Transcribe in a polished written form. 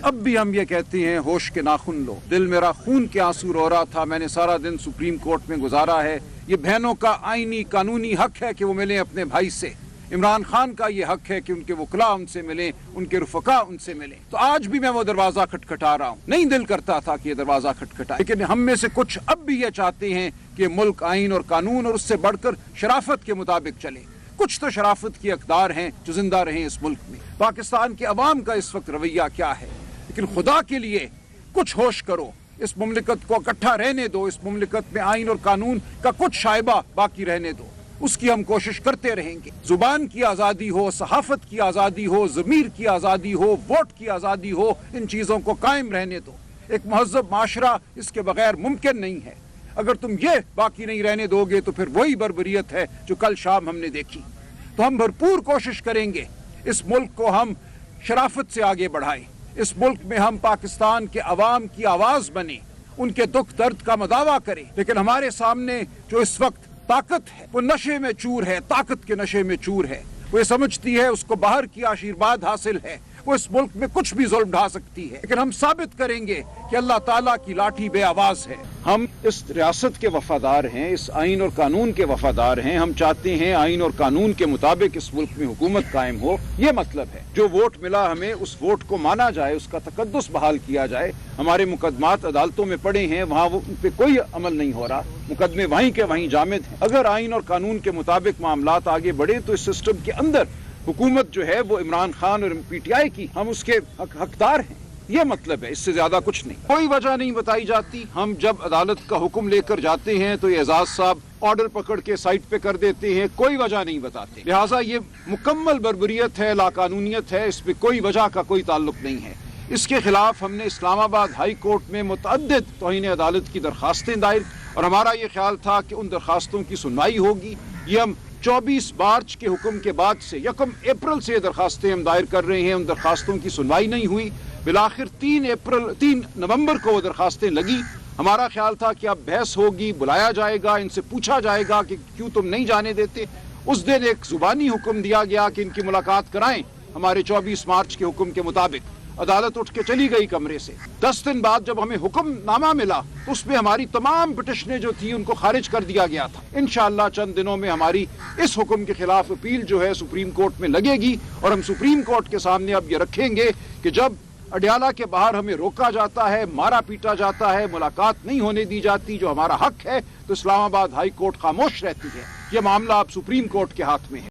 اب بھی ہم یہ کہتے ہیں ہوش کے ناخن لو. دل میرا خون کے آنسو رو رہا تھا. میں نے سارا دن سپریم کورٹ میں گزارا ہے. یہ بہنوں کا آئینی قانونی حق ہے کہ وہ ملیں اپنے بھائی سے. عمران خان کا یہ حق ہے کہ ان کے وکلاء ان سے ملیں, ان کے رفقا ان سے ملیں. تو آج بھی میں وہ دروازہ کھٹکھٹا رہا ہوں. نہیں دل کرتا تھا کہ یہ دروازہ کھٹکھٹائے, لیکن ہم میں سے کچھ اب بھی یہ چاہتے ہیں کہ ملک آئین اور قانون اور اس سے بڑھ کر شرافت کے مطابق چلے. کچھ تو شرافت کے اقدار ہیں جو زندہ رہیں اس ملک میں. پاکستان کے عوام کا اس وقت رویہ کیا ہے؟ لیکن خدا کے لیے کچھ ہوش کرو. اس مملکت کو اکٹھا رہنے دو. اس مملکت میں آئین اور قانون کا کچھ شائبہ باقی رہنے دو. اس کی ہم کوشش کرتے رہیں گے. زبان کی آزادی ہو, صحافت کی آزادی ہو, ضمیر کی آزادی ہو, ووٹ کی آزادی ہو, ان چیزوں کو قائم رہنے دو. ایک مہذب معاشرہ اس کے بغیر ممکن نہیں ہے. اگر تم یہ باقی نہیں رہنے دو گے تو پھر وہی بربریت ہے جو کل شام ہم نے دیکھی. تو ہم بھرپور کوشش کریں گے اس ملک کو ہم شرافت سے آگے بڑھائیں. اس ملک میں ہم پاکستان کے عوام کی آواز بنیں, ان کے دکھ درد کا مداوع کریں. لیکن ہمارے سامنے جو اس وقت طاقت ہے وہ نشے میں چور ہے, طاقت کے نشے میں چور ہے. وہ یہ سمجھتی ہے اس کو باہر کی آشیرواد حاصل ہے, وہ اس ملک میں کچھ بھی ظلم ڈھا سکتی ہے. لیکن ہم ثابت کریں گے کہ اللہ تعالیٰ کی لاٹھی بے آواز ہے. ہم اس ریاست کے وفادار ہیں, اس آئین اور قانون کے وفادار ہیں. ہم چاہتے ہیں آئین اور قانون کے مطابق اس ملک میں حکومت قائم ہو. یہ مطلب ہے جو ووٹ ملا ہمیں اس ووٹ کو مانا جائے, اس کا تقدس بحال کیا جائے. ہمارے مقدمات عدالتوں میں پڑے ہیں, وہاں ان پہ کوئی عمل نہیں ہو رہا. مقدمے وہیں کے وہیں جامد ہیں. اگر آئین اور قانون کے مطابق معاملات آگے بڑھے تو اس سسٹم کے اندر حکومت جو ہے وہ عمران خان اور پی ٹی آئی کی, ہم اس کے حقدار ہیں. یہ مطلب ہے, اس سے زیادہ کچھ نہیں. کوئی وجہ نہیں بتائی جاتی. ہم جب عدالت کا حکم لے کر جاتے ہیں تو یہ اعزاز صاحب آرڈر پکڑ کے سائٹ پہ کر دیتے ہیں, کوئی وجہ نہیں بتاتے. لہٰذا یہ مکمل بربریت ہے, لاقانونیت ہے, اس پہ کوئی وجہ کا کوئی تعلق نہیں ہے. اس کے خلاف ہم نے اسلام آباد ہائی کورٹ میں متعدد توہین عدالت کی درخواستیں دائر, اور ہمارا یہ خیال تھا کہ ان درخواستوں کی سنوائی ہوگی. یہ ہم 24 مارچ کے حکم کے بعد سے 1 اپریل سے درخواستیں ہم دائر کر رہے ہیں. ان درخواستوں کی سنوائی نہیں ہوئی. بالآخر 3 نومبر کو وہ درخواستیں لگی. ہمارا خیال تھا کہ اب بحث ہوگی, بلایا جائے گا, ان سے پوچھا جائے گا کہ کیوں تم نہیں جانے دیتے. اس دن ایک زبانی حکم دیا گیا کہ ان کی ملاقات کرائیں ہمارے 24 مارچ کے حکم کے مطابق. عدالت اٹھ کے چلی گئی کمرے سے. 10 دن بعد جب ہمیں حکم نامہ ملا تو اس میں ہماری تمام پٹیشنیں جو تھی ان کو خارج کر دیا گیا تھا. انشاءاللہ چند دنوں میں ہماری اس حکم کے خلاف اپیل جو ہے سپریم کورٹ میں لگے گی, اور ہم سپریم کورٹ کے سامنے اب یہ رکھیں گے کہ جب اڈیالہ کے باہر ہمیں روکا جاتا ہے, مارا پیٹا جاتا ہے, ملاقات نہیں ہونے دی جاتی جو ہمارا حق ہے, تو اسلام آباد ہائی کورٹ خاموش رہتی ہے. یہ معاملہ اب سپریم کورٹ کے ہاتھ میں ہے.